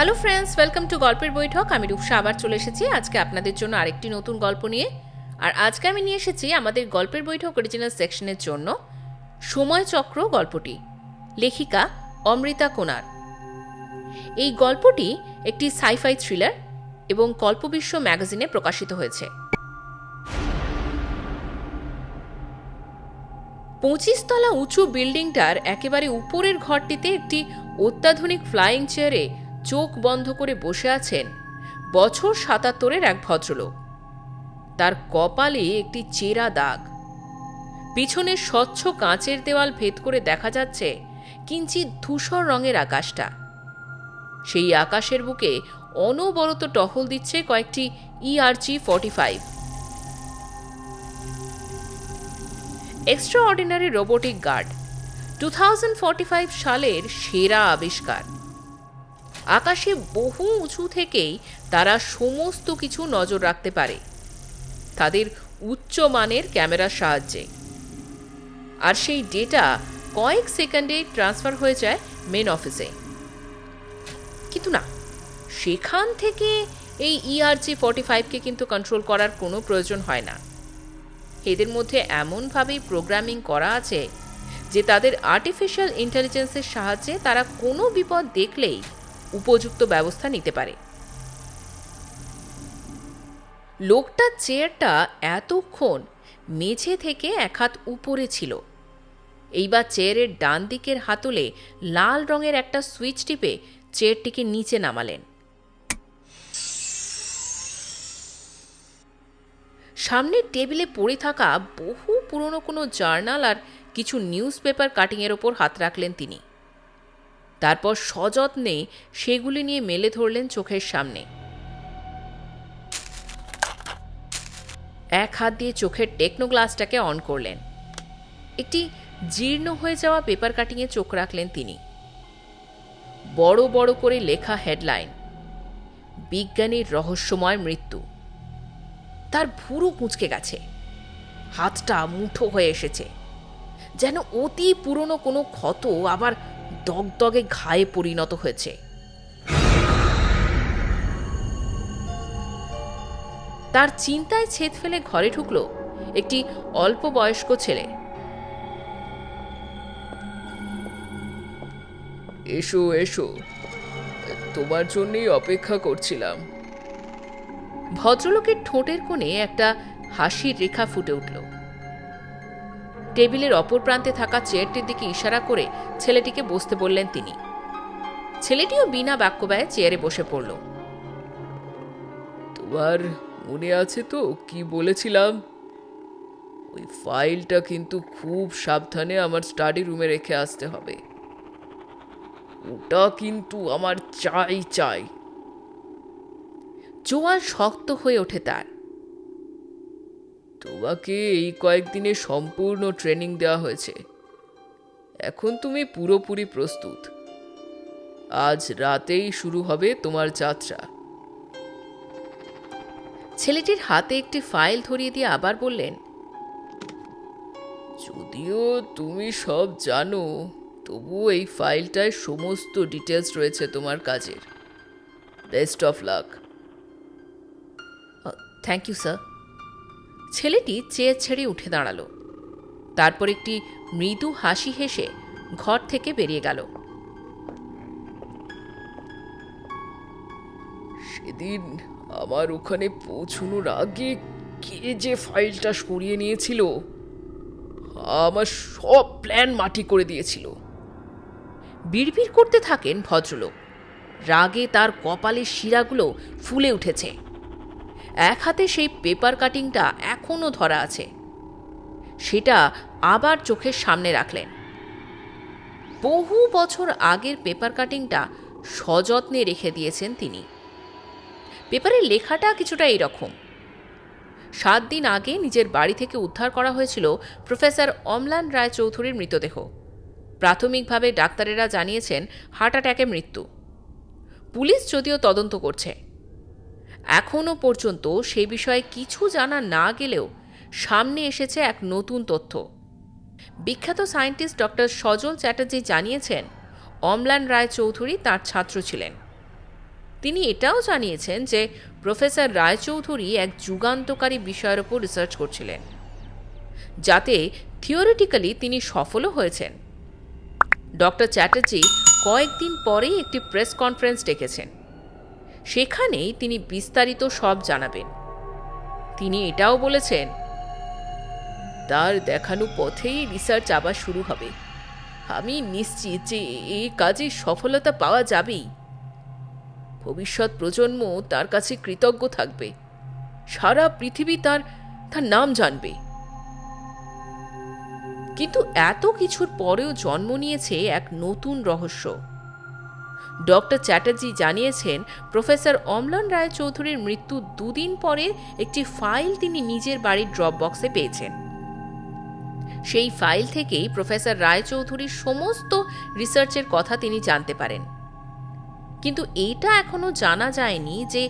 Hello friends, welcome to গল্পের বৈঠক। আমি রূপসা আবার চলে এসেছি আজকে আপনাদের জন্য আরেকটি নতুন গল্প নিয়ে। আর আজকে আমি নিয়ে এসেছি আমাদের গল্পের বৈঠক অরিজিনাল সেকশনের জন্য সময়চক্র গল্পটি, লেখিকা অমৃতা কোনার। এই গল্পটি একটি সাইফাই থ্রিলার এবং কল্পবিশ্ব ম্যাগাজিনে প্রকাশিত হয়েছে। 25 তলা উঁচু বিল্ডিংটার একেবারে উপরের ঘরটিতে একটি অত্যাধুনিক ফ্লাইং চেয়ারে চোখ বন্ধ করে বসে আছেন বছর 77-এর এক ভদ্রলোক। তার কপালে একটি চেরা দাগ। পিছনের স্বচ্ছ কাঁচের দেওয়াল ভেদ করে দেখা যাচ্ছে কিঞ্চিৎ ধূসর রঙের আকাশটা। সেই আকাশের বুকে অনবরত টহল দিচ্ছে কয়েকটি ERG-45 এক্সট্রাঅর্ডিনারি রোবোটিক গার্ড, 2045 সালের সেরা আবিষ্কার। আকাশে বহু উঁচু থেকেই তারা সমস্ত কিছু নজর রাখতে পারে তাদের উচ্চমানের ক্যামেরার সাহায্যে, আর সেই ডেটা কয়েক সেকেন্ডে ট্রান্সফার হয়ে যায় মেন অফিসে। কিন্তু না, সেখান থেকে এই ERG-45কে কিন্তু কন্ট্রোল করার কোনো প্রয়োজন হয় না। এদের মধ্যে এমনভাবেই প্রোগ্রামিং করা আছে যে তাদের আর্টিফিশিয়াল ইন্টেলিজেন্সের সাহায্যে তারা কোনো বিপদ দেখলেই উপযুক্ত ব্যবস্থা নিতে পারে। লোকটার চেয়ারটা এতক্ষণ মেঝে থেকে এক হাত উপরে ছিল। এইবার চেয়ারের ডান দিকের হাতলে লাল রঙের একটা সুইচ টিপে চেয়ারটিকে নিচে নামালেন। সামনের টেবিলে পড়ে থাকা বহু পুরনো কোনো জার্নাল আর কিছু নিউজ পেপার কাটিংয়ের ওপর হাত রাখলেন তিনি। তারপর সযত্নে সেগুলি নিয়ে মেলে ধরলেন চোখের সামনে। এক হাত দিয়ে চোখের টেকনো গ্লাসটাকে অন করলেন। একটি জীর্ণ হয়ে যাওয়া পেপার কাটিংয়ে চোখ রাখলেন তিনি। বড় বড় করে লেখা হেডলাইন, বিজ্ঞানীর রহস্যময় মৃত্যু। তার ভুরু কুঁচকে গেছে, হাতটা মুঠো হয়ে এসেছে, যেন অতি পুরনো কোনো ক্ষত আবার দগদগে ঘায়ে পরিণত হয়েছে। তার চিন্তায় ছেদ ফেলে ঘরে ঢুকলো একটি অল্প বয়স্ক ছেলে। এসো এসো, তোমার জন্যই অপেক্ষা করছিলাম। ভদ্রলোকের ঠোঁটের কোণে একটা হাসির রেখা ফুটে উঠল। টেবিলের অপর প্রান্তে থাকা চেয়ারটির দিকে ইশারা করে ছেলেটিকে বসতে বললেন তিনি। ছেলেটিও বিনা বাক্য ব্যয়ে চেয়ারে বসে পড়ল। তোমার মনে আছে তো কি বলেছিলাম? ওই ফাইলটা কিন্তু খুব সাবধানে আমার স্টাডি রুমে রেখে আসতে হবে। ওটা কিন্তু আমার চাই চাই। জোয়াল শক্ত হয়ে ওঠে তার। তোমাকে এই কয়েকদিনে সম্পূর্ণ ট্রেনিং দেওয়া হয়েছে, এখন তুমি পুরোপুরি প্রস্তুত। আজ রাতেই শুরু হবে তোমার যাত্রা। ছেলেটির হাতে একটি ফাইল ধরিয়ে দিয়ে আবার বললেন, যদিও তুমি সব জানো, তবুও এই ফাইলটায় সমস্ত ডিটেলস রয়েছে তোমার কাজের। Best of luck. Thank you sir. ছেলেটি চেয়ার ছেড়ে উঠে দাঁড়ালো। তারপর একটি মৃদু হাসি হেসে ঘর থেকে বেরিয়ে গেল। সেদিন আমার ওখানে পৌঁছানোর আগে কে যে ফাইলটা সরিয়ে নিয়েছিল, আমার সব প্ল্যান মাটি করে দিয়েছিল। বিড়বিড় করতে থাকেন ভদ্রলোক। রাগে তার কপালের শিরাগুলো ফুলে উঠেছে। এক হাতে সেই পেপার কাটিংটা এখনো ধরা আছে। সেটা আবার চোখের সামনে রাখলেন। বহু বছর আগের পেপার কাটিংটা সযত্নে রেখে দিয়েছেন তিনি। পেপারের লেখাটা কিছুটা এইরকম: 7 দিন আগে নিজের বাড়ি থেকে উদ্ধার করা হয়েছিল প্রফেসর অম্লান রায় চৌধুরীর মৃতদেহ। প্রাথমিকভাবে ডাক্তারেরা জানিয়েছেন হার্ট অ্যাটাকে মৃত্যু। পুলিশ যদিও তদন্ত করছে। এখনও পর্যন্ত সে বিষয়ে কিছু জানা না গেলেও সামনে এসেছে এক নতুন তথ্য। বিখ্যাত সায়েন্টিস্ট ডক্টর সজল চ্যাটার্জি জানিয়েছেন অম্লান রায় চৌধুরী তাঁর ছাত্র ছিলেন। তিনি এটাও জানিয়েছেন যে প্রফেসর রায়চৌধুরী এক যুগান্তকারী বিষয়ের ওপর রিসার্চ করছিলেন, যাতে থিওরিটিক্যালি তিনি সফলও হয়েছেন। ডক্টর চ্যাটার্জি কয়েকদিন পরেই একটি প্রেস কনফারেন্স ডেকেছেন। সেখানেই তিনি বিস্তারিত সব জানাবেন। তিনি এটাও বলেছেন, তার দেখানো পথেই রিসার্চ আবার শুরু হবে। আমি নিশ্চিত যে এই কাজে সফলতা পাওয়া যাবেই। ভবিষ্যৎ প্রজন্ম তার কাছে কৃতজ্ঞ থাকবে। সারা পৃথিবী তার তার নাম জানবে। কিন্তু এত কিছুর পরেও জন্ম নিয়েছে এক নতুন রহস্য। ডক্টর চ্যাটার্জি জানিয়েছেন, প্রফেসর অম্লান রায়চৌধুরীর মৃত্যুর 2 দিন পরে একটি ফাইল তিনি নিজের বাড়ির ড্রপ বক্সে পেয়েছেন। সেই ফাইল থেকেই প্রফেসর রায়চৌধুরীর সমস্ত রিসার্চের কথা তিনি জানতে পারেন। কিন্তু এটা এখনো জানা যায়নি যে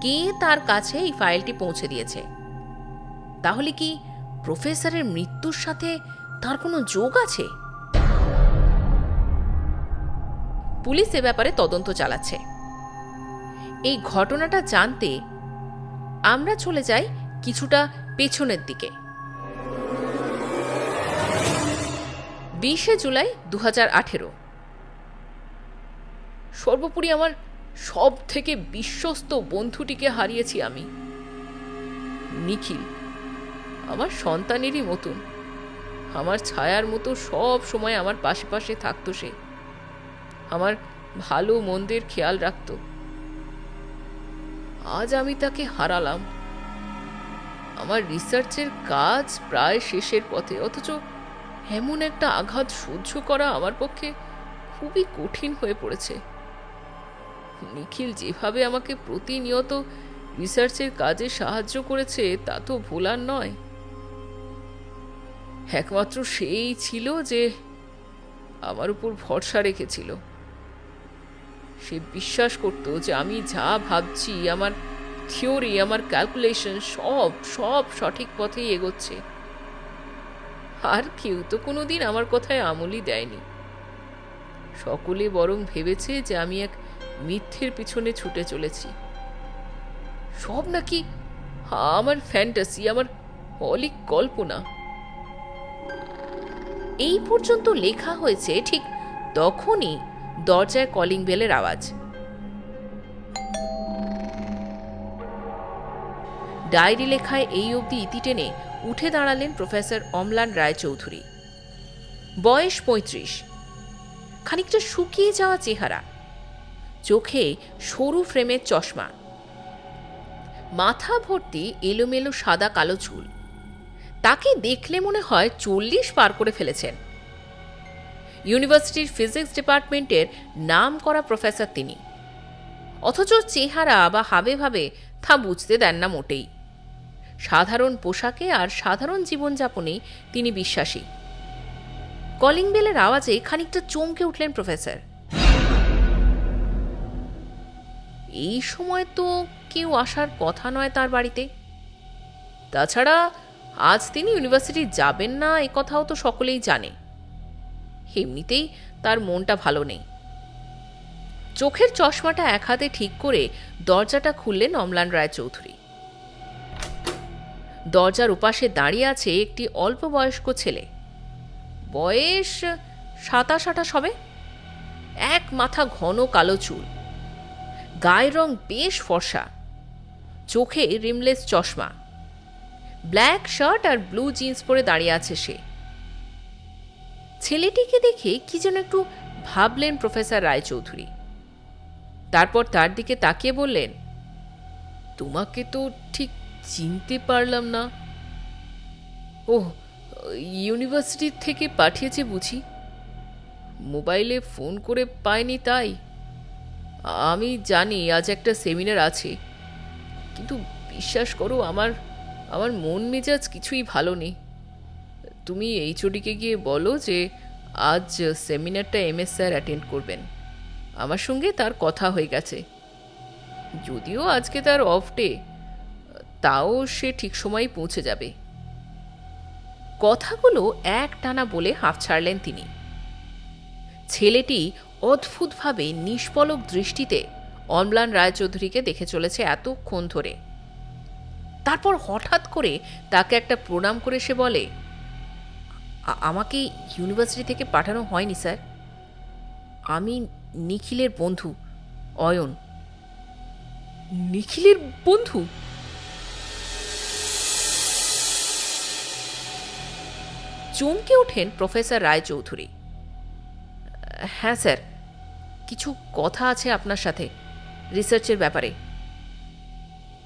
কে তার কাছে এই ফাইলটি পৌঁছে দিয়েছে। তাহলে কি প্রফেসরের মৃত্যুর সাথে তার কোনো যোগ আছে? পুলিশ এ ব্যাপারে তদন্ত চালাচ্ছে। এই ঘটনাটা জানতে আমরা চলে যাই কিছুটা পেছনের দিকে। 20 জুলাই 2018। সর্বোপরি আমার সব থেকে বিশ্বস্ত বন্ধুটিকে হারিয়েছি আমি। নিখিল আমার সন্তানেরই মতন, আমার ছায়ার মতো সব সময় আমার পাশে পাশে থাকতো। সে আমার ভালো মন্দের খেয়াল রাখত। আজ আমি তাকে হারালাম। আমার রিসার্চের কাজ প্রায় শেষের পথে, অথচ এমন একটা আঘাত সহ্য করা আমার পক্ষে খুবই কঠিন হয়ে পড়েছে। নিখিল যেভাবে আমাকে প্রতিনিয়ত রিসার্চের কাজে সাহায্য করেছে তা তো ভোলার নয়। একমাত্র সেই ছিল যে আমার উপর ভরসা রেখেছিল। সে বিশ্বাস করত যে আমি যা ভাবছি, আমার থিওরি, আমার ক্যালকুলেশন সব সব সঠিক পথেই এগোচ্ছে। আর কেউ তো কোনোদিন আমার কথায় আমলই দেয়নি। সকলে বরং ভেবেছে যে আমি এক মিথ্যের পিছনে ছুটে চলেছি। সব নাকি আমার ফ্যান্টাসি, আমার অলিক কল্পনা। এই পর্যন্ত লেখা হয়েছে, ঠিক তখনই দরজায় কলিং বেলের আওয়াজ। ডায়েরি লেখায় এই অবধি ইতি টেনে উঠে দাঁড়ালেন প্রফেসর অম্লান রায়চৌধুরী। বয়স 35, খানিকটা শুকিয়ে যাওয়া চেহারা, চোখে সরু ফ্রেমের চশমা, মাথা ভর্তি এলোমেলো সাদা কালো চুল। তাকে দেখলে মনে হয় 40 পার করে ফেলেছেন। ইউনিভার্সিটির ফিজিক্স ডিপার্টমেন্টের নাম করা প্রফেসর তিনি, অথচ চেহারা বা হাবে ভাবে তা বুঝতে দেন না মোটেই। সাধারণ পোশাকে আর সাধারণ জীবনযাপনেই তিনি বিশ্বাসী। কলিং বেলের আওয়াজে খানিকটা চমকে উঠলেন প্রফেসর। এই সময় তো কেউ আসার কথা নয় তার বাড়িতে। তাছাড়া আজ তিনি ইউনিভার্সিটি যাবেন না এ কথাও তো সকলেই জানে। এমনিতেই তার মনটা ভালো নেই। চোখের চশমাটা এক হাতে ঠিক করে দরজাটা খুললেন অম্লান রায়চৌধুরী। দরজার ওপাশে দাঁড়িয়ে আছে একটি অল্প বয়স্ক ছেলে, বয়স 27-28 হবে। এক মাথা ঘন কালো চুল, গায়ের রং বেশ ফর্সা, চোখে রিমলেস চশমা, ব্ল্যাক শার্ট আর ব্লু জিন্স পরে দাঁড়িয়ে আছে সে। ছেলেটিকে দেখে কি যেন একটু ভাবলেন প্রফেসর রায়চৌধুরী। তারপর তার দিকে তাকিয়ে বললেন, তোমাকে তো ঠিক চিনতে পারলাম না। ওহ, ইউনিভার্সিটি থেকে পাঠিয়েছে বুঝি? মোবাইলে ফোন করে পাইনি তাই। আমি জানি আজ একটা সেমিনার আছে, কিন্তু বিশ্বাস করো আমার আমার মন মেজাজ কিছুই ভালো নেই। তুমি এইচওডিকে গিয়ে বলো যে আজ সেমিনারটা MS স্যার অ্যাটেন্ড করবেন। আমার সঙ্গে তার কথা হয়ে গেছে। যদিও আজকে তার অফ ডে, তাও সে ঠিক সময় পৌঁছে যাবে। কথাগুলো এক টানা বলে হাঁফ ছাড়লেন তিনি। ছেলেটি অদ্ভুতভাবে নিষ্পলক দৃষ্টিতে অম্লান রায়চৌধুরীকে দেখে চলেছে এতক্ষণ ধরে। তারপর হঠাৎ করে তাকে একটা প্রণাম করে সে বলে, আমাকে ইউনিভার্সিটি থেকে পাঠানো হয়নি স্যার। আমি নিখিলের বন্ধু অয়ন। নিখিলের বন্ধু? চমকে ওঠেন প্রফেসর রায়চৌধুরী। হ্যাঁ স্যার, কিছু কথা আছে আপনার সাথে রিসার্চের ব্যাপারে।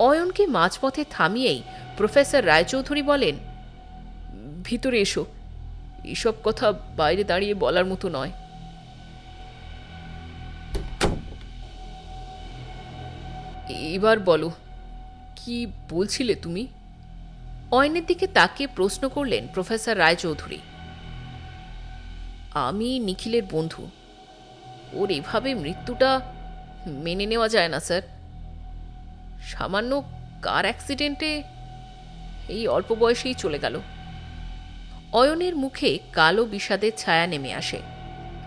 অয়নকে মাঝপথে থামিয়েই প্রফেসর রায়চৌধুরী বলেন, ভিতরে এসো, এসব কথা বাইরে দাঁড়িয়ে বলার মতো নয়। এবার বলো, কি বলছিলে তুমি? অয়নের দিকে তাকিয়ে প্রশ্ন করলেন প্রফেসর রায়চৌধুরী। আমি নিখিলের বন্ধু। ওর এভাবে মৃত্যুটা মেনে নেওয়া যায় না স্যার। সামান্য কার অ্যাক্সিডেন্টে এই অল্প বয়সেই চলে গেল। অয়নের মুখে কালো বিষাদের ছায়া নেমে আসে।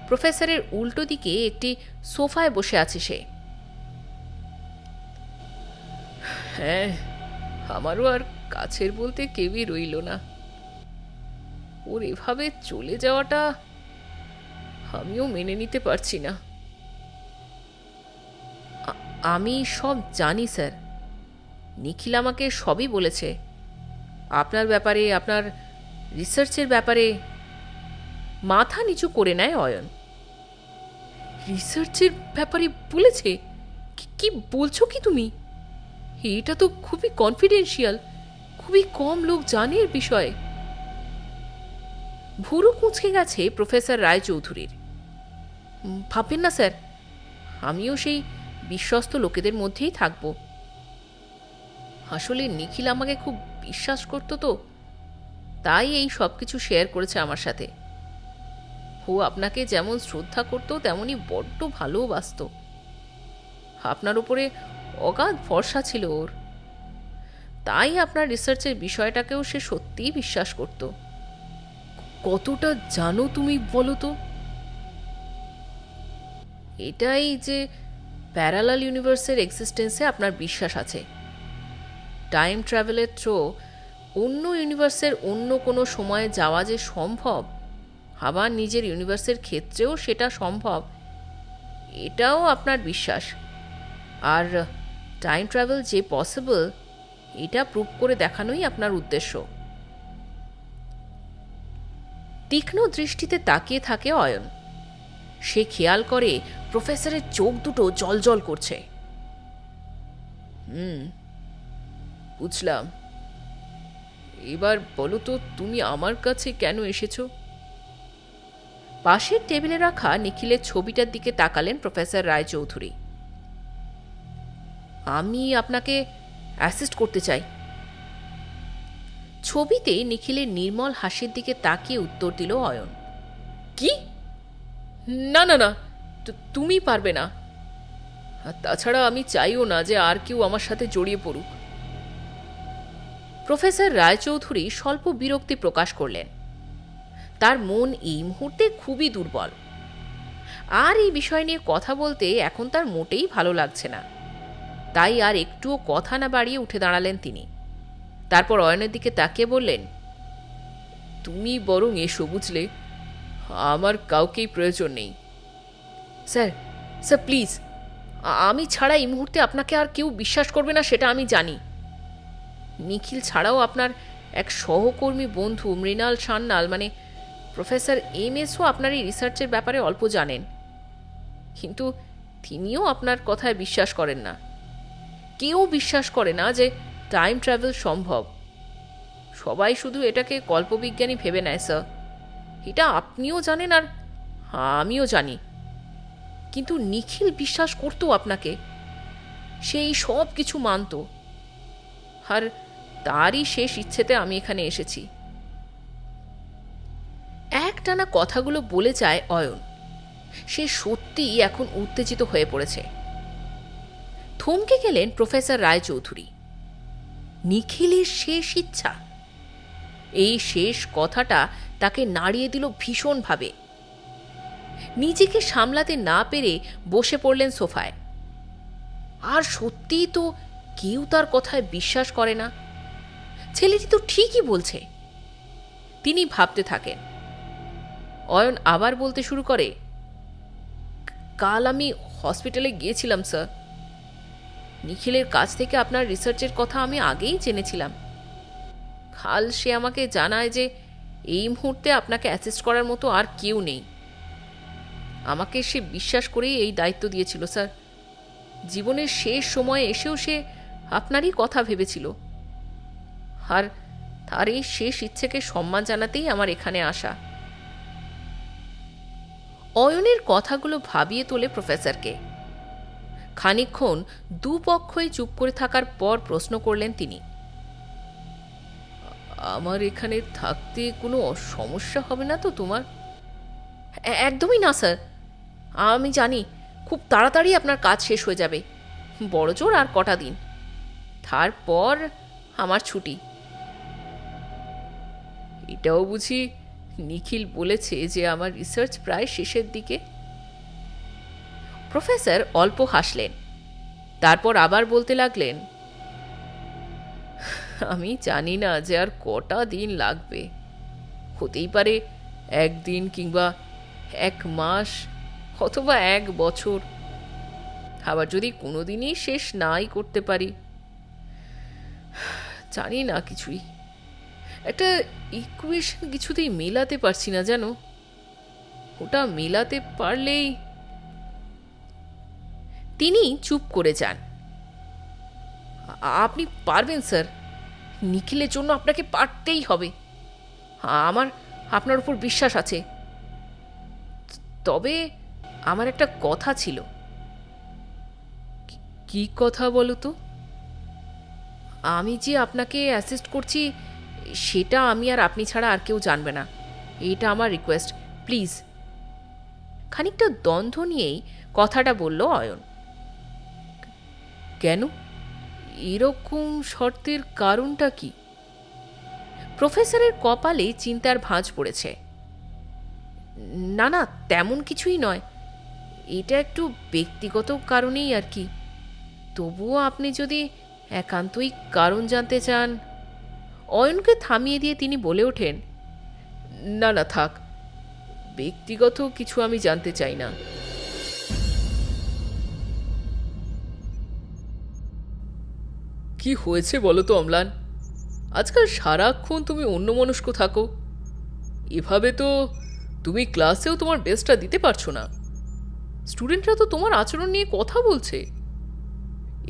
প্রফেসরের উল্টো দিকে একটি সোফায় বসে আছে সে। হ্যাঁ, আমারও আর কাছের বলতে কেউই রইল না। ওর এভাবে চলে যাওয়াটা আমিও মেনে নিতে পারছি না। আমি সব জানি স্যার। নিখিল আমাকে সবই বলেছে, আপনার ব্যাপারে, আপনার রিসার্চের ব্যাপারে। মাথা নিচু করে নেয় অয়ন। রিসার্চের ব্যাপারে বলেছে? কি বলছো কি তুমি? এটা তো খুবই কনফিডেন্সিয়াল, খুবই কম লোক জানে এর বিষয়ে। ভুরু কুঁচকে গেছে প্রফেসর রায়চৌধুরীর। ভাববেন না স্যার, আমিও সেই বিশ্বস্ত লোকেদের মধ্যেই থাকব। আসলে নিখিল আমাকে খুব বিশ্বাস করত তো, তাই এই সব কিছু শেয়ার করেছে আমার সাথে। ও আপনাকে যেমন শ্রদ্ধা করত তেমনই বড্ড ভালোবাসত। আপনার উপরে অগাধ ভরসা ছিল ওর। তাই আপনার রিসার্চের বিষয়টাকেও সে সত্যিই বিশ্বাস করত। কতটা জানো তুমি বলো তো? এটাই যে প্যারালাল ইউনিভার্সের এক্সিস্টেন্সে আপনার বিশ্বাস আছে। টাইম ট্রাভেলের থ্রো অন্য ইউনিভার্সের অন্য কোনো সময়ে যাওয়া যে সম্ভব, আবার নিজের ইউনিভার্সের ক্ষেত্রেও সেটা সম্ভব, এটাও আপনার বিশ্বাস। আর টাইম ট্রাভেল যে পসিবল, এটা প্রুভ করে দেখানোই আপনার উদ্দেশ্য। তীক্ষ্ণ দৃষ্টিতে তাকিয়ে থাকে অয়ন। সে খেয়াল করে প্রফেসরের চোখ দুটো জ্বলজ্বল করছে। বুঝলাম। এবার বলো তো, তুমি আমার কাছে কেন এসেছো? পাশের টেবিলে রাখা নিখিলের ছবিটার দিকে তাকালেন প্রফেসর রায়চৌধুরী। আমি আপনাকে অ্যাসিস্ট করতে চাই। ছবিতে নিখিলের নির্মল হাসির দিকে তাকিয়ে উত্তর দিল অয়ন। কি? না না না, তুমি পারবে না। আর তাছাড়া আমি চাইও না যে আর কেউ আমার সাথে জড়িয়ে পড়ুক। প্রফেসর রায়চৌধুরী স্বল্প বিরক্তি প্রকাশ করলেন। তার মন এই মুহূর্তে খুবই দুর্বল, আর এই বিষয় নিয়ে কথা বলতে এখন তার মোটেই ভালো লাগছে না। তাই আর একটুও কথা না বাড়িয়ে উঠে দাঁড়ালেন তিনি। তারপর অয়নের দিকে তাকিয়ে বললেন, তুমি বরং এসো, বুঝলে? আমার কাউকেই প্রয়োজন নেই। স্যার, স্যার প্লিজ, আমি ছাড়া এই মুহূর্তে আপনাকে আর কেউ বিশ্বাস করবে না, সেটা আমি জানি। নিখিল ছাড়াও আপনার এক সহকর্মী বন্ধু মৃণাল সান্যাল, মানে প্রফেসর এমএসও আপনার এই রিসার্চের ব্যাপারে অল্প জানেন, কিন্তু তিনিও আপনার কথায় বিশ্বাস করেন না। কেউ বিশ্বাস করে না যে টাইম ট্রাভেল সম্ভব। সবাই শুধু এটাকে কল্পবিজ্ঞানী ভেবে নেয় স্যার। এটা আপনিও জানেন আর আমিও জানি। কিন্তু নিখিল বিশ্বাস করতো আপনাকে, সেই সব কিছু মানত। আর তারই শেষ ইচ্ছেতে আমি এখানে এসেছি। একটানা কথাগুলো বলে যায় অয়ন। সে সত্যিই এখন উত্তেজিত হয়ে পড়েছে। থমকে গেলেন প্রফেসর রায়চৌধুরী। নিখিলের শেষ ইচ্ছা, এই শেষ কথাটা তাকে নাড়িয়ে দিল ভীষণভাবে। নিজেকে সামলাতে না পেরে বসে পড়লেন সোফায়। আর সত্যিই তো কেউ তার কথায় বিশ্বাস করে না। ছেলেটি তো ঠিকই বলছে। তিনি ভাবতে থাকেন। অয়ন আবার বলতে শুরু করে, কাল আমি হসপিটালে গিয়েছিলাম স্যার। নিখিলের কাছ থেকে আপনার রিসার্চের কথা আমি আগেই জেনেছিলাম। কাল সে আমাকে জানায় যে এই মুহূর্তে আপনাকে অ্যাসিস্ট করার মতো আর কেউ নেই। আমাকে সে বিশ্বাস করেই এই দায়িত্ব দিয়েছিল স্যার। জীবনের শেষ সময়ে এসেও সে আপনারই কথা ভেবেছিল। আর তার এই শেষ ইচ্ছেকে সম্মান জানাতেই আমার এখানে আসা। অয়নের কথাগুলো ভাবিয়ে তোলে প্রফেসরকে। খানিকক্ষণ দুপক্ষই চুপ করে থাকার পর প্রশ্ন করলেন তিনি, আমার এখানে থাকতে কোনো সমস্যা হবে না তো তোমার? একদমই না স্যার। আমি জানি খুব তাড়াতাড়ি আপনার কাজ শেষ হয়ে যাবে, বড়জোর আর কটা দিন, তারপর আমার ছুটি। এটাও বুঝি নিখিল বলেছে যে আমার রিসার্চ প্রায় শেষের দিকে? প্রফেসর অল্প হাসলেন, তারপর আবার বলতে লাগলেন, আমি জানি না যে আর কটা দিন লাগবে। হতেই পারে একদিন, কিংবা 1 মাস, অথবা 1 বছর। আবার যদি কোনোদিনই শেষ নাই করতে পারি, জানি না কিছুই। একটা ইকুয়েশন কিছুতেই মেলাতে পারছি না যেন। ওটা মেলাতে পারলেই। তিনি চুপ করে যান। আপনি পারবেন স্যার। নিখিলের জন্য আপনাকে পারতেই হবে। আমার আপনার উপর বিশ্বাস আছে। তবে আমার একটা কথা ছিল। কি কথা বলো তো? আমি যে আপনাকে অ্যাসিস্ট করছি সেটা আমি আর আপনি ছাড়া আর কেউ জানবে না। এটা আমার রিকোয়েস্ট, প্লিজ। খানিকটা দ্বন্দ্ব নিয়েই কথাটা বলল অয়ন। কেন? এরকম শর্তের কারণটা কি? প্রফেসরের কপালে চিন্তার ভাঁজ পড়েছে। না না, তেমন কিছুই নয়। এটা একটু ব্যক্তিগত কারণেই আর কি। তবুও আপনি যদি একান্তই কারণ জানতে চান। অয়নকে থামিয়ে দিয়ে তিনি বলে ওঠেন, না না থাক, ব্যক্তিগত কিছু আমি জানতে চাই না। কি হয়েছে বলো তো অম্লান? আজকাল সারাক্ষণ তুমি অন্যমনস্ক থাকো। এভাবে তো তুমি ক্লাসেও তোমার বেস্টটা দিতে পারছো না। স্টুডেন্টরা তো তোমার আচরণ নিয়ে কথা বলছে।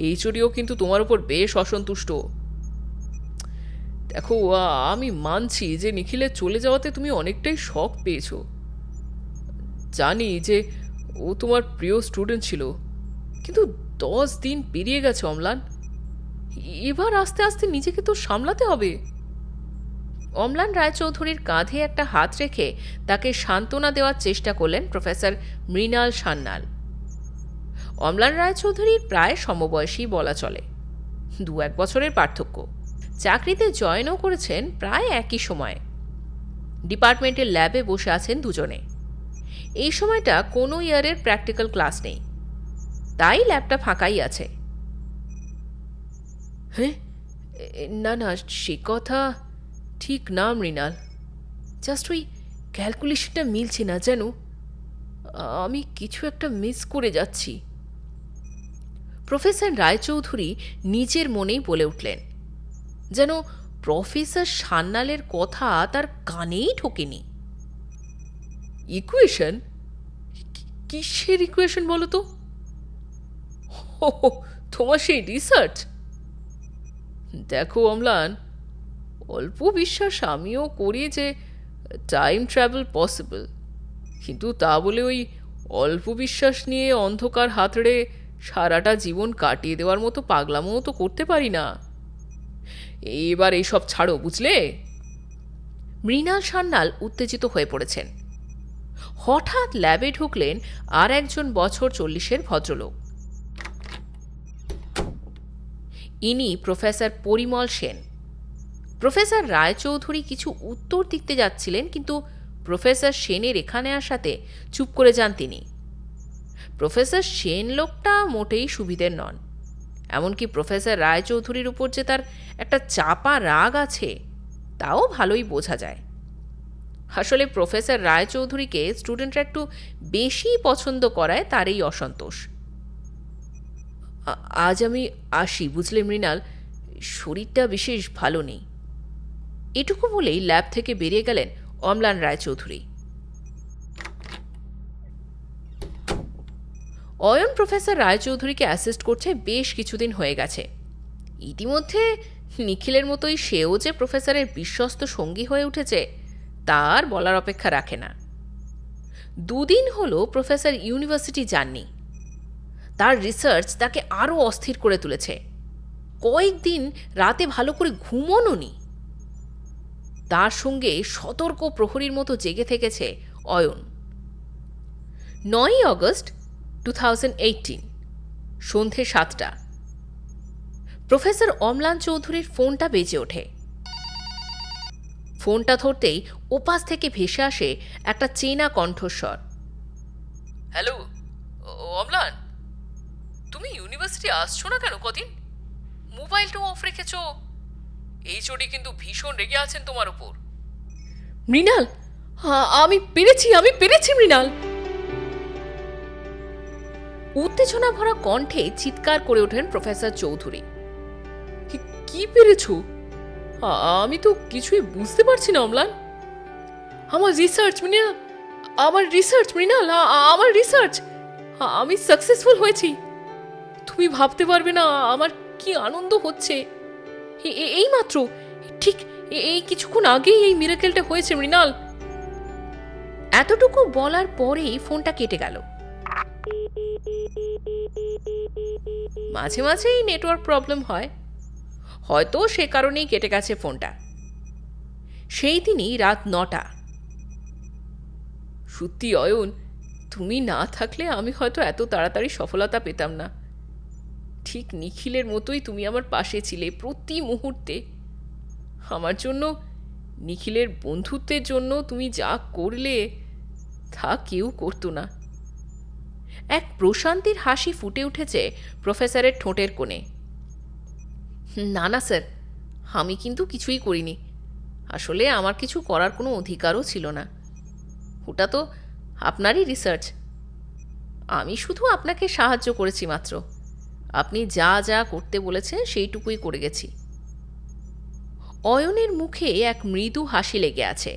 এইচওডিও কিন্তু তোমার উপর বেশ অসন্তুষ্ট। দেখো, আমি মানছি যে নিখিলের চলে যাওয়াতে তুমি অনেকটাই শক পেয়েছো। জানি যে ও তোমার প্রিয় স্টুডেন্ট ছিল, কিন্তু 10 দিন পেরিয়ে গেছে অম্লান। এবার আস্তে আস্তে নিজেকে তো সামলাতে হবে। অম্লান রায়চৌধুরীর কাঁধে একটা হাত রেখে তাকে সান্ত্বনা দেওয়ার চেষ্টা করলেন প্রফেসর মৃণাল সান্যাল। অম্লান রায়চৌধুরীর প্রায় সমবয়সী বলা চলে, 2-1 বছরের পার্থক্য। চাকরিতে জয়েনও করেছেন প্রায় একই সময়ে। ডিপার্টমেন্টের ল্যাবে বসে আছেন দুজনে। এই সময়টা কোনো ইয়ারের প্র্যাকটিক্যাল ক্লাস নেই, তাই ল্যাবটা ফাঁকাই আছে। হ্যাঁ, না না, সে কথা ঠিক না মৃণাল। জাস্ট ওই ক্যালকুলেশনটা মিলছে না যেন। আমি কিছু একটা মিস করে যাচ্ছি। প্রফেসর রায়চৌধুরী নিজের মনেই বলে উঠলেন, যেন প্রফেসর সান্যালের কথা তার কানেই ঢোকেনি। ইকুয়েশন? কিসের ইকুয়েশন বলো তো? ও, তোমার সেই রিসার্চ? দেখো অম্লান, অল্প বিশ্বাস আমিও করি যে টাইম ট্রাভেল পসিবল, কিন্তু তা বলে ওই অল্প বিশ্বাস নিয়ে অন্ধকার হাতড়ে সারাটা জীবন কাটিয়ে দেওয়ার মতো পাগলামোও তো করতে পারি না। এবার এইসব ছাড়ো, বুঝলে? মৃণাল সান্যাল উত্তেজিত হয়ে পড়েছেন। হঠাৎ ল্যাবে ঢুকলেন আর একজন বছর 40-এর ভদ্রলোক। ইনি প্রফেসর পরিমল সেন। প্রফেসর রায়চৌধুরী কিছু উত্তর দিতে যাচ্ছিলেন, কিন্তু প্রফেসর সেনের এখানে আসাতে চুপ করে যান তিনি। প্রফেসর সেন লোকটা মোটেই সুবিধের নন। এমনকি প্রফেসর রায়চৌধুরীর উপর যে তার একটা চাপা রাগ আছে তাও ভালোই বোঝা যায়। আসলে প্রফেসর রায়চৌধুরীকে স্টুডেন্টরা একটু বেশি পছন্দ করায় তার এই অসন্তোষ। আজ আমি আসি, বুঝলে মৃণাল, শরীরটা বিশেষ ভালো নেই। এটুকু বলেই ল্যাব থেকে বেরিয়ে গেলেন অম্লান রায়চৌধুরী। অয়ন প্রফেসর রায়চৌধুরীকে অ্যাসিস্ট করছে বেশ কিছুদিন হয়ে গেছে। ইতিমধ্যে নিখিলের মতোই সেও যে প্রফেসরের বিশ্বস্ত সঙ্গী হয়ে উঠেছে তার বলার অপেক্ষা রাখে না। দুদিন হলো প্রফেসর ইউনিভার্সিটি যাননি। তার রিসার্চ তাকে আরও অস্থির করে তুলেছে। কয়েকদিন রাতে ভালো করে ঘুমোনো নি। তার সঙ্গে সতর্ক প্রহরীর মতো জেগে থেকেছে অয়ন। 9 অগস্ট 2018 সন্ধে 7টা। প্রফেসর অম্লান চৌধুরীর ফোনটা বেজে ওঠে। ফোনটা ধরতেই ওপাশ থেকে ভেসে আসে একটা চেনা কণ্ঠস্বর। হ্যালো অম্লান, তুমি ইউনিভার্সিটি আসছো না কেন কদিন? মোবাইলটাও অফ রেখেছ। এইচওডি কিন্তু ভীষণ রেগে আছেন তোমার উপর। মৃণাল, আমি পেরেছি মৃণাল। উত্তেজনা ভরা কণ্ঠে চিৎকার করে ওঠেন প্রফেসর চৌধুরী। কি পেরেছো? আমি তো কিছুই বুঝতে পারছি না অম্লান। আমার রিসার্চ মৃণাল, আমার রিসার্চ আমি সাকসেসফুল হয়েছি। তুমি ভাবতে পারবে না আমার কি আনন্দ হচ্ছে। এই মাত্র ঠিক এই কিছুক্ষণ আগেই এই মিরাকেলটা হয়েছে মৃণাল। এতটুকু বলার পরেই ফোনটা কেটে গেল। মাঝে মাঝেই নেটওয়ার্ক প্রবলেম হয়, হয়তো সে কারণেই কেটে গেছে ফোনটা। সেই দিনই রাত 9টা। সত্যি অয়ন, তুমি না থাকলে আমি হয়তো এত তাড়াতাড়ি সফলতা পেতাম না। ঠিক নিখিলের মতোই তুমি আমার পাশে ছিলে প্রতি মুহূর্তে। আমার জন্য, নিখিলের বন্ধুত্বের জন্য তুমি যা করলে তা কেউ করতো না। এক প্রশান্তির হাসি ফুটে উঠেছে প্রফেসরের ঠোঁটের কোণে। না স্যার, আমি কিন্তু কিছুই করিনি। আসলে আমার কিছু করার কোনো অধিকারও ছিল না। ওটা তো আপনারই রিসার্চ। আমি শুধু আপনাকে সাহায্য করেছি মাত্র। আপনি যা যা করতে বলেছেন সেইটুকুই করে গেছি। অয়নের মুখে এক মৃদু হাসি লেগে আছে।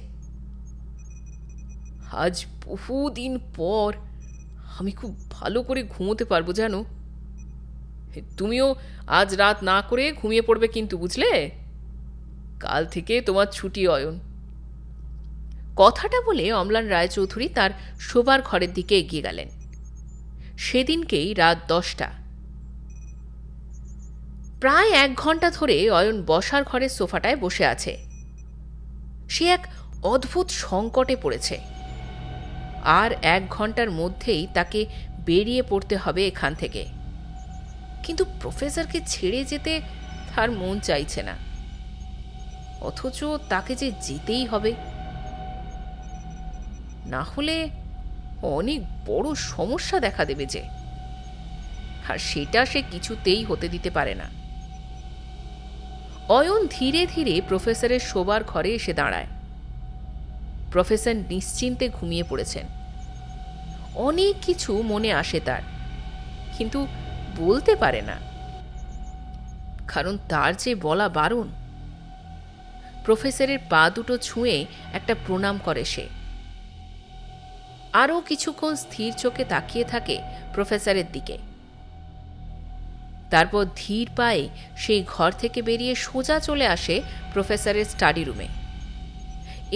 আজ বহুদিন পর আমি খুব ভালো করে ঘুমোতে পারবো জানো। তুমিও আজ রাত না করে ঘুমিয়ে পড়বে কিন্তু, বুঝলে? কাল থেকে তোমার ছুটি অয়ন। কথাটা বলে অম্লান রায়চৌধুরী তার শোবার ঘরের দিকে এগিয়ে গেলেন। সেদিনকেই রাত 10টা। প্রায় 1 ঘন্টা ধরে অয়ন বসার ঘরের সোফাটায় বসে আছে। সে এক অদ্ভুত সংকটে পড়েছে। আর 1 ঘন্টার মধ্যেই তাকে বেরিয়ে পড়তে হবে এখান থেকে। কিন্তু প্রফেসরকে ছেড়ে যেতে তার মন চাইছে না, অথচ তাকে যে যেতেই হবে, না হলে অনেক বড় সমস্যা দেখা দেবে যে, আর সেটা সে কিছুতেই হতে দিতে পারে না। অয়ন ধীরে ধীরে প্রফেসরের শোবার ঘরে এসে দাঁড়ায়। প্রফেসর নিশ্চিন্তে ঘুমিয়ে পড়েছেন। অনেক কিছু মনে আসে তার, কিন্তু বলতে পারে না, কারণ তার যে বলা বারণ। প্রফেসরের পা দুটো ছুঁয়ে একটা প্রণাম করে সে। আরও কিছুক্ষণ স্থির চোখে তাকিয়ে থাকে প্রফেসরের দিকে। তারপর ধীর পায়ে সেই ঘর থেকে বেরিয়ে সোজা চলে আসে প্রফেসরের স্টাডি রুমে।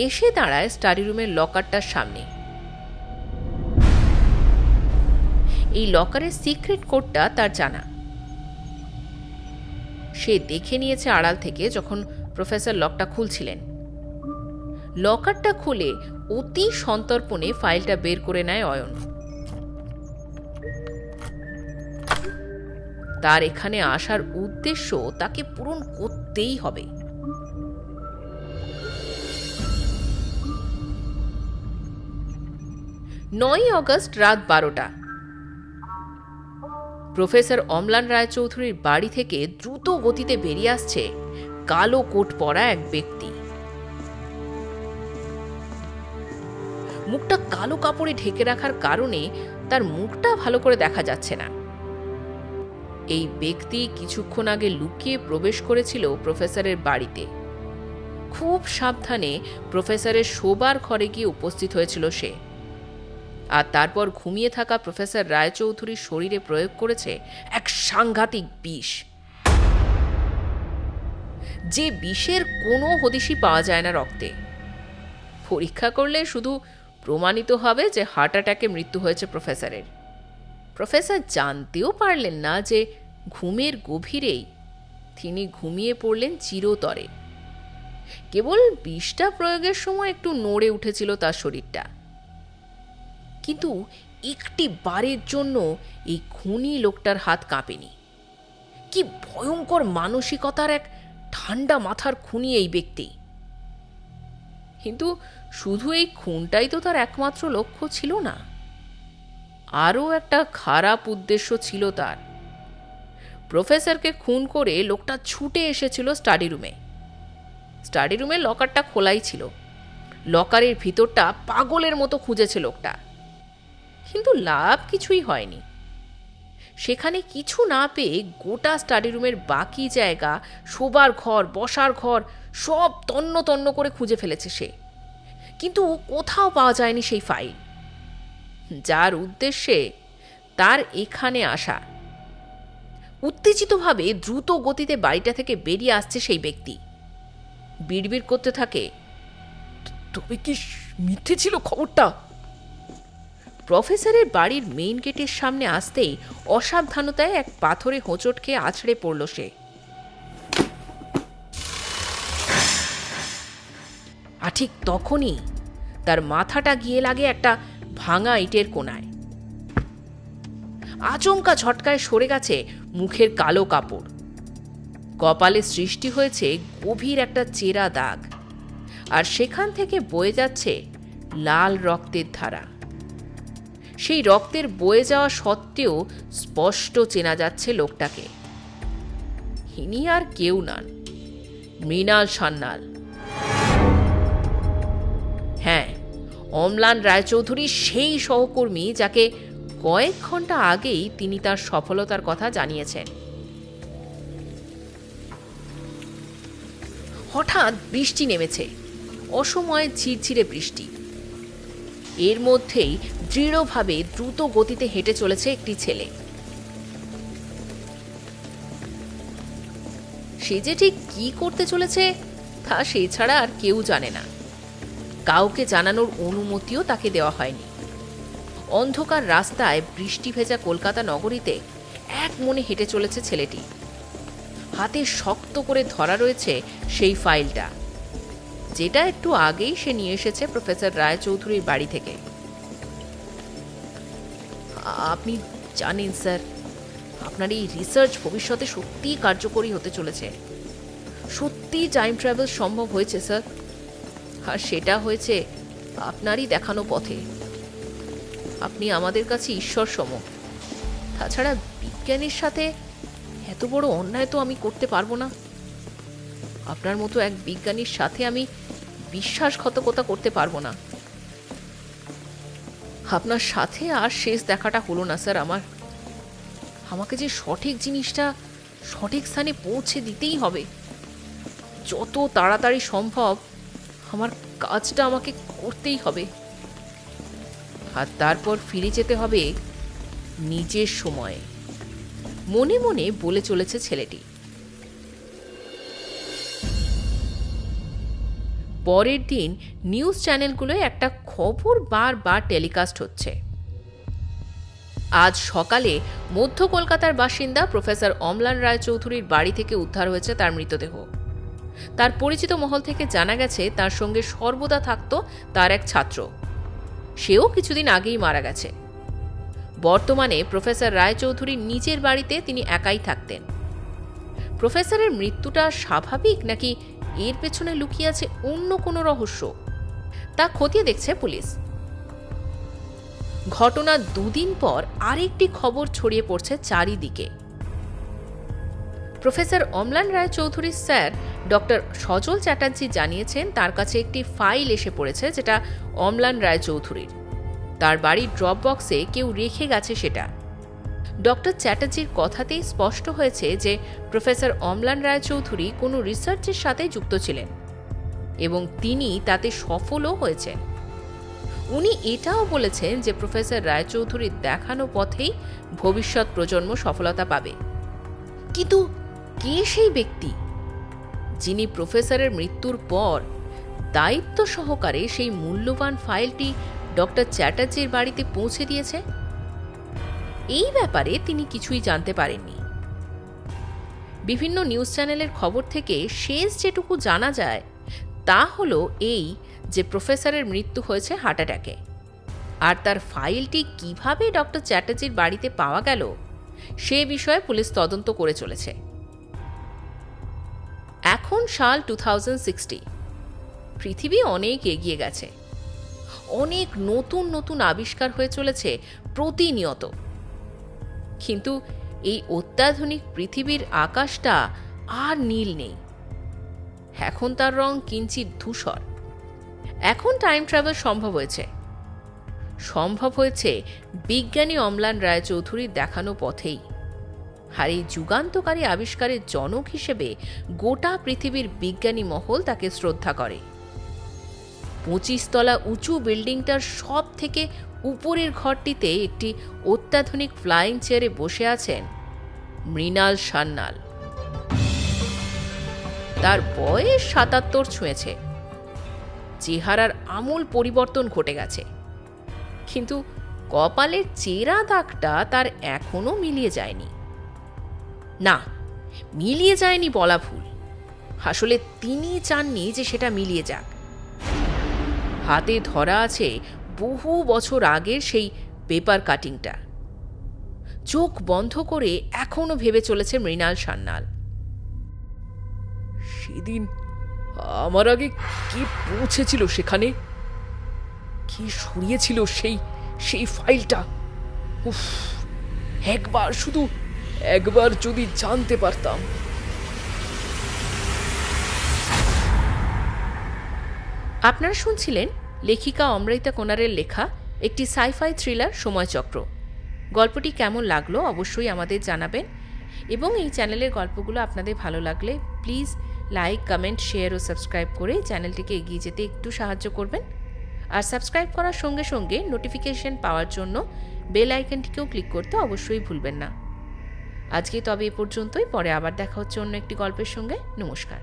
এসে দাঁড়ায় স্টাডি রুমের লকারটার সামনে। এই লকারের সিক্রেট কোডটা তার জানা। সে দেখে নিয়েছে আড়াল থেকে যখন প্রফেসর লকটা খুলছিলেন। লকারটা খুলে অতি সন্তর্পণে ফাইলটা বের করে নেয় অয়ন। তার এখানে আসার উদ্দেশ্য তাকে পূরণ করতেই হবে। 9 অগস্ট রাত 12টা। প্রফেসর অম্লান রায়চৌধুরীর বাড়ি থেকে দ্রুত গতিতে বেরিয়ে আসছে কালো কোট পরা এক ব্যক্তি। মুখটা কালো কাপড়ে ঢেকে রাখার কারণে তার মুখটা ভালো করে দেখা যাচ্ছে না। এই ব্যক্তি কিছুক্ষণ আগে লুকিয়ে প্রবেশ করেছিল প্রফেসরের বাড়িতে। খুব সাবধানে প্রফেসরের শোবার ঘরে গিয়ে উপস্থিত হয়েছিল সে, আর তারপর ঘুমিয়ে থাকা প্রফেসর রায়চৌধুরীর শরীরে প্রয়োগ করেছে এক সাংঘাতিক বিষ, যে বিষের কোনো হদিশই পাওয়া যায় না রক্তে। পরীক্ষা করলে শুধু প্রমাণিত হবে যে হার্ট অ্যাটাকে মৃত্যু হয়েছে প্রফেসরের। প্রফেসর জানতেও পারলেন না যে ঘুমের গভীরেই তিনি ঘুমিয়ে পড়লেন চিরতরে। কেবল বিষটা প্রয়োগের সময় একটু নড়ে উঠেছিল তার শরীরটা, কিন্তু একটি বারের জন্য এই খুনি লোকটার হাত কাঁপেনি। কি ভয়ঙ্কর মানসিকতার এক ঠান্ডা মাথার খুনি এই ব্যক্তি! কিন্তু শুধু এই খুনটাই তো তার একমাত্র লক্ষ্য ছিল না, আরও একটা খারাপ উদ্দেশ্য ছিল তার। প্রফেসরকে খুন করে লোকটা ছুটে এসেছিল স্টাডি রুমে। স্টাডি রুমের লকারটা খোলাই ছিল। লকারের ভিতরটা পাগলের মতো খুঁজেছে লোকটা, কিন্তু লাভ কিছুই হয়নি। সেখানে কিছু না পেয়ে গোটা স্টাডি রুমের বাকি জায়গা, শোবার ঘর, বসার ঘর সব তন্ন তন্ন করে খুঁজে ফেলেছে সে, কিন্তু কোথাও পাওয়া যায়নি সেই ফাইল যার উদ্দেশ্যে তার এখানে আসা। উত্তেজিতভাবে দ্রুত গতিতে বাড়িটা থেকে বেরিয়ে আসছে সেই ব্যক্তি। বিড়বিড় করতে থাকে, তবে কি মিথ্যে ছিল খবরটা? প্রফেসরের বাড়ির মেইন গেটের সামনে আসতেই অসাবধানতায় এক পাথরে হোঁচট খেয়ে আছড়ে পড়ল সে। আর ঠিক তখনই তার মাথাটা গিয়ে লাগে একটা ভাঙা ইটের কোনায়। আচমকা ঝটকায় সরে গেছে মুখের কালো কাপড়। কপালে সৃষ্টি হয়েছে গভীর একটা চেরা দাগ, আর সেখান থেকে বয়ে যাচ্ছে লাল রক্তের ধারা। সেই রক্তের বয়ে যাওয়া সত্ত্বেও স্পষ্ট চেনা যাচ্ছে লোকটাকে। ইনি আর কেউ নন, মৃণাল সান্যাল। হ্যাঁ, অম্লান রায়চৌধুরী সেই সহকর্মী যাকে কয়েক ঘন্টা আগেই তিনি তার সফলতার কথা জানিয়েছেন। হঠাৎ বৃষ্টি নেমেছে, অসময়ে ঝিরঝিরে বৃষ্টি। এর মধ্যেই দৃঢ়ভাবে দ্রুত গতিতে হেঁটে চলেছে একটি ছেলে। সে যে ঠিক কি করতে চলেছে তা সে ছাড়া আর কেউ জানে না। কাউকে জানানোর অনুমতিও তাকে দেওয়া হয়নি। অন্ধকার রাস্তায় বৃষ্টি ভেজা কলকাতা নগরীতে এক মনে হেঁটে চলেছে ছেলেটি। হাতে শক্ত করে ধরা রয়েছে সেই ফাইলটা, যেটা একটু আগেই সে নিয়ে এসেছে প্রফেসর রায়চৌধুরীর বাড়ি থেকে। আপনি জানেন স্যার, আপনার এই রিসার্চ ভবিষ্যতে সত্যিই কার্যকরী হতে চলেছে। সত্যিই টাইম ট্রাভেল সম্ভব হয়েছে স্যার, আর সেটা হয়েছে আপনারই দেখানো পথে। আপনি আমাদের কাছে ঈশ্বর সম। তাছাড়া বিজ্ঞানের সাথে এত বড় অন্যায় তো আমি করতে পারবো না। আপনার মতো এক বিজ্ঞানীর সাথে আমি বিশ্বাসঘাতকতা করতে পারবো না। আপনার সাথে আর শেষ দেখাটা হলো না স্যার আমার। আমাকে যে সঠিক জিনিসটা সঠিক স্থানে পৌঁছে দিতেই হবে। যত তাড়াতাড়ি সম্ভব আমার কাজটা আমাকে করতেই হবে, আর তারপর ফিরে যেতে হবে নিজের সময়ে, মনে মনে বলে চলেছে ছেলেটি। পরের দিন নিউজ চ্যানেলগুলোয় একটা খবর বারবার টেলিকাস্ট হচ্ছে। আজ সকালে মধ্য কলকাতার বাসিন্দা প্রফেসর অম্লান রায়চৌধুরীর বাড়ি থেকে উদ্ধার হয়েছে তার মৃতদেহ। তার পরিচিত মহল থেকে জানা গেছে তার সঙ্গে সর্বদা থাকত তার এক ছাত্র। সেও কিছুদিন আগেই মারা গেছে। বর্তমানে প্রফেসর রায়চৌধুরীর নিজের বাড়িতে তিনি একাই থাকতেন। প্রফেসরের মৃত্যুটা স্বাভাবিক নাকি এর পেছনে লুকিয়ে আছে অন্য কোনো রহস্য, তা খতিয়ে দেখছে পুলিশ। ঘটনার 2 দিন পর আরেকটি খবর ছড়িয়ে পড়ছে চারিদিকে। প্রফেসর অম্লান রায়চৌধুরীর স্যার ডক্টর সজল চ্যাটার্জি জানিয়েছেন তার কাছে একটি ফাইল এসে পড়েছে, যেটা অম্লান রায়চৌধুরীর। তার বাড়ির ড্রপ বক্সে কেউ রেখে গেছে সেটা। ডক্টর চ্যাটার্জির কথাতেই স্পষ্ট হয়েছে যে প্রফেসর অম্লান রায়চৌধুরী কোনো রিসার্চের সাথে যুক্ত ছিলেন এবং তিনি তাতে সফলও হয়েছেন। উনি এটাও বলেছেন যে প্রফেসর রায়চৌধুরীর দেখানো পথেই ভবিষ্যৎ প্রজন্ম সফলতা পাবে। কিন্তু কে সেই ব্যক্তি যিনি প্রফেসরের মৃত্যুর পর দায়িত্ব সহকারে সেই মূল্যবান ফাইলটি ডক্টর চ্যাটার্জির বাড়িতে পৌঁছে দিয়েছে? এই ব্যাপারে তিনি কিছুই জানতে পারেননি। বিভিন্ন নিউজ চ্যানেলের খবর থেকে শেষ যেটুকু জানা যায় তা হলো এই যে প্রফেসরের মৃত্যু হয়েছে হার্ট অ্যাটাকে, আর তার ফাইলটি কিভাবে ডক্টর চ্যাটার্জির বাড়িতে পাওয়া গেল সে বিষয়ে পুলিশ তদন্ত করে চলেছে। এখন সাল 2060, পৃথিবী অনেক এগিয়ে গেছে, অনেক নতুন নতুন আবিষ্কার হয়ে চলেছে প্রতিনিয়ত। কিন্তু এই অত্যাধুনিক পৃথিবীর আকাশটা আর নীল নেই, এখন তার রং কিঞ্চিত ধূসর। এখন টাইম ট্রাভেল সম্ভব হয়েছে বিজ্ঞানী অম্লান রায়চৌধুরীর দেখানো পথেই। আর এই যুগান্তকারী আবিষ্কারের জনক হিসেবে গোটা পৃথিবীর বিজ্ঞানী মহল তাকে শ্রদ্ধা করে। 25 তলা উঁচু বিল্ডিংটার সব থেকে উপরের ঘরটিতে একটি অত্যাধুনিক ফ্লাইং চেয়ারে বসে আছেন মৃণাল সান্যাল। তার বয়স 77 ছুঁয়েছে, চেহারার আমূল পরিবর্তন ঘটে গেছে, কিন্তু কপালের চেরা দাগটা তার এখনো মিলিয়ে যায়নি। না, মিলিয়ে যায়নি বলা ভুল, আসলে তিনি চাননি যে সেটা মিলিয়ে যাক। হাতে ধরা আছে বহু বছর আগের সেই পেপার কাটিংটা। চোখ বন্ধ করে এখনো ভেবে চলেছে মৃণাল সান্যাল। সেদিন আমার আগে কে পৌঁছেছিল সেখানে, কে সরিয়েছিল সেই ফাইলটা? উফ, শুধু একবার যদি জানতে পারতাম। আপনারা শুনছিলেন লেখিকা অমৃতা কোনারের লেখা একটি সাইফাই থ্রিলার সময়চক্র। গল্পটি কেমন লাগলো অবশ্যই আমাদের জানাবেন, এবং এই চ্যানেলের গল্পগুলো আপনাদের ভালো লাগলে প্লিজ লাইক, কমেন্ট, শেয়ার ও সাবস্ক্রাইব করে চ্যানেলটিকে এগিয়ে যেতে একটু সাহায্য করবেন। আর সাবস্ক্রাইব করার সঙ্গে সঙ্গে নোটিফিকেশন পাওয়ার জন্য বেল আইকনটিকেও ক্লিক করতে অবশ্যই ভুলবেন না। আজকে তবে এ পর্যন্তই, পরে আবার দেখা হচ্ছে অন্য একটি গল্পের সঙ্গে। নমস্কার।